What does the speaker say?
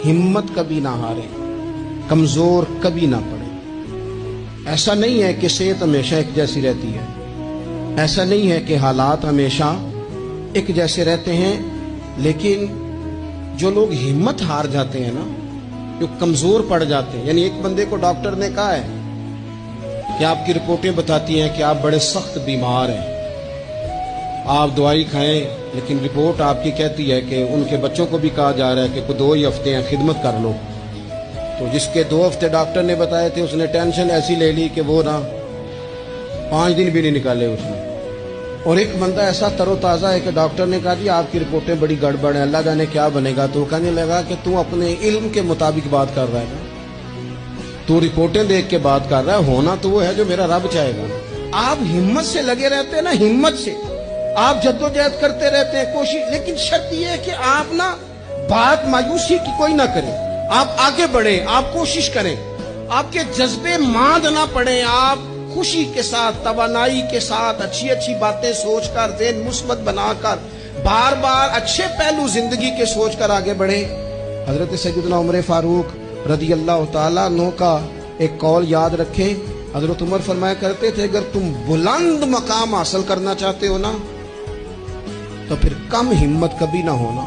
ہمت کبھی نہ ہارے، کمزور کبھی نہ پڑے۔ ایسا نہیں ہے کہ صحت ہمیشہ ایک جیسی رہتی ہے، ایسا نہیں ہے کہ حالات ہمیشہ ایک جیسے رہتے ہیں، لیکن جو لوگ ہمت ہار جاتے ہیں نا، جو کمزور پڑ جاتے ہیں، یعنی ایک بندے کو ڈاکٹر نے کہا ہے کہ آپ کی رپورٹیں بتاتی ہیں کہ آپ بڑے سخت بیمار ہیں، آپ دوائی کھائیں، لیکن رپورٹ آپ کی کہتی ہے کہ ان کے بچوں کو بھی کہا جا رہا ہے کہ 2 ہی ہفتے ہیں خدمت کر لو۔ تو جس کے 2 ہفتے ڈاکٹر نے بتائے تھے، اس نے ٹینشن ایسی لے لی کہ وہ 5 دن بھی نہیں نکالے اس نے۔ اور ایک بندہ ایسا تر و تازہ ہے کہ ڈاکٹر نے کہا جی آپ کی رپورٹیں بڑی گڑبڑ ہیں، اللہ جانے کیا بنے گا۔ تو کہنے لگا کہ تو اپنے علم کے مطابق بات کر رہا ہے نا، تو رپورٹیں دیکھ کے بات کر رہا ہے، ہونا تو وہ ہے جو میرا رب چاہے گا۔ آپ ہمت سے لگے رہتے ہیں نا، ہمت سے آپ جدوجہد کرتے رہتے ہیں، کوشش، لیکن شرط یہ ہے کہ آپ بات مایوسی کی کوئی نہ کریں، آپ آگے بڑھیں، آپ کوشش کریں، آپ کے جذبے ماند نہ پڑیں، آپ خوشی کے ساتھ، توانائی کے ساتھ، اچھی باتیں سوچ کر، ذہن مثبت بنا کر، بار بار اچھے پہلو زندگی کے سوچ کر آگے بڑھیں۔ حضرت سیدنا عمر فاروق رضی اللہ تعالیٰ عنہ کا ایک قول یاد رکھیں۔ حضرت عمر فرمایا کرتے تھے اگر تم بلند مقام حاصل کرنا چاہتے ہو نا، تو پھر کم ہمت کبھی نہ ہونا۔